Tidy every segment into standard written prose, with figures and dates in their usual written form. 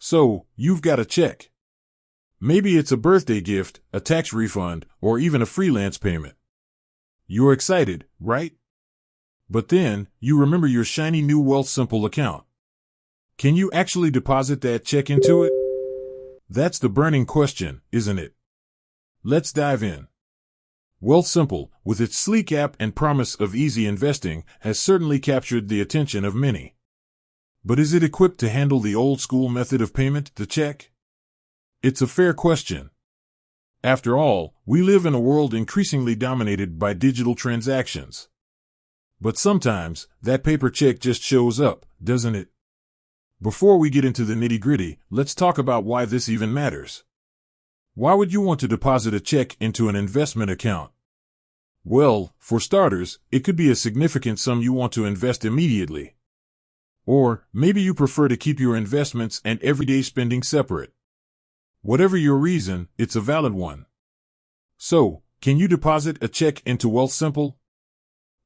So, you've got a check. Maybe it's a birthday gift, a tax refund, or even a freelance payment. You're excited, right? But then, you remember your shiny new Wealthsimple account. Can you actually deposit that check into it? That's the burning question, isn't it? Let's dive in. Wealthsimple, with its sleek app and promise of easy investing, has certainly captured the attention of many. But is it equipped to handle the old-school method of payment, the check? It's a fair question. After all, we live in a world increasingly dominated by digital transactions. But sometimes, that paper check just shows up, doesn't it? Before we get into the nitty-gritty, let's talk about why this even matters. Why would you want to deposit a check into an investment account? Well, for starters, it could be a significant sum you want to invest immediately. Or, maybe you prefer to keep your investments and everyday spending separate. Whatever your reason, it's a valid one. So, can you deposit a check into Wealthsimple?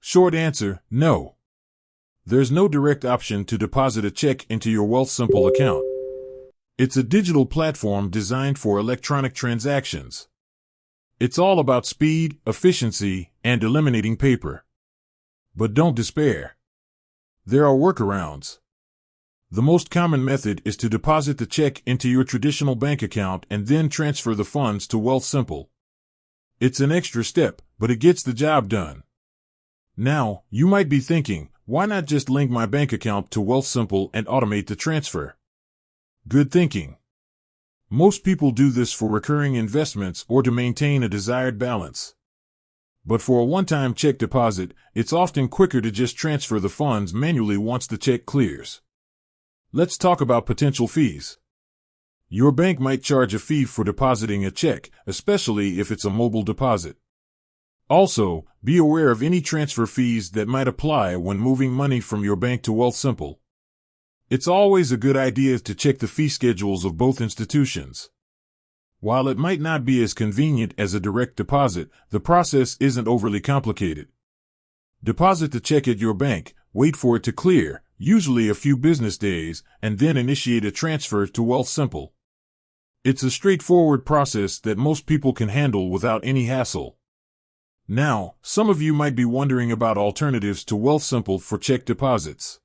Short answer, no. There's no direct option to deposit a check into your Wealthsimple account. It's a digital platform designed for electronic transactions. It's all about speed, efficiency, and eliminating paper. But don't despair. There are workarounds. The most common method is to deposit the check into your traditional bank account and then transfer the funds to Wealthsimple. It's an extra step, but it gets the job done. Now, you might be thinking, why not just link my bank account to Wealthsimple and automate the transfer? Good thinking. Most people do this for recurring investments or to maintain a desired balance. But for a one-time check deposit, it's often quicker to just transfer the funds manually once the check clears. Let's talk about potential fees. Your bank might charge a fee for depositing a check, especially if it's a mobile deposit. Also, be aware of any transfer fees that might apply when moving money from your bank to Wealthsimple. It's always a good idea to check the fee schedules of both institutions. While it might not be as convenient as a direct deposit, the process isn't overly complicated. Deposit the check at your bank, wait for it to clear, usually a few business days, and then initiate a transfer to Wealthsimple. It's a straightforward process that most people can handle without any hassle. Now, some of you might be wondering about alternatives to Wealthsimple for check deposits.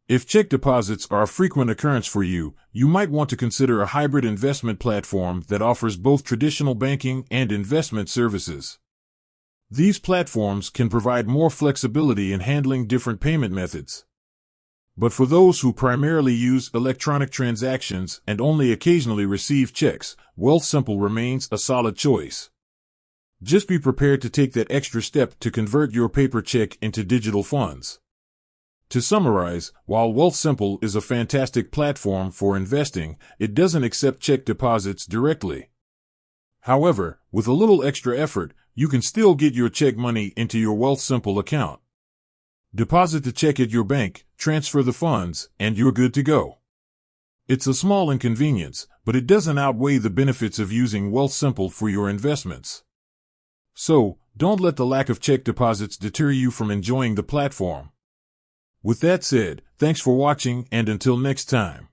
If check deposits are a frequent occurrence for you, you might want to consider a hybrid investment platform that offers both traditional banking and investment services. These platforms can provide more flexibility in handling different payment methods. But for those who primarily use electronic transactions and only occasionally receive checks, Wealthsimple remains a solid choice. Just be prepared to take that extra step to convert your paper check into digital funds. To summarize, while Wealthsimple is a fantastic platform for investing, it doesn't accept check deposits directly. However, with a little extra effort, you can still get your check money into your Wealthsimple account. Deposit the check at your bank, transfer the funds, and you're good to go. It's a small inconvenience, but it doesn't outweigh the benefits of using Wealthsimple for your investments. So, don't let the lack of check deposits deter you from enjoying the platform. With that said, thanks for watching, and until next time.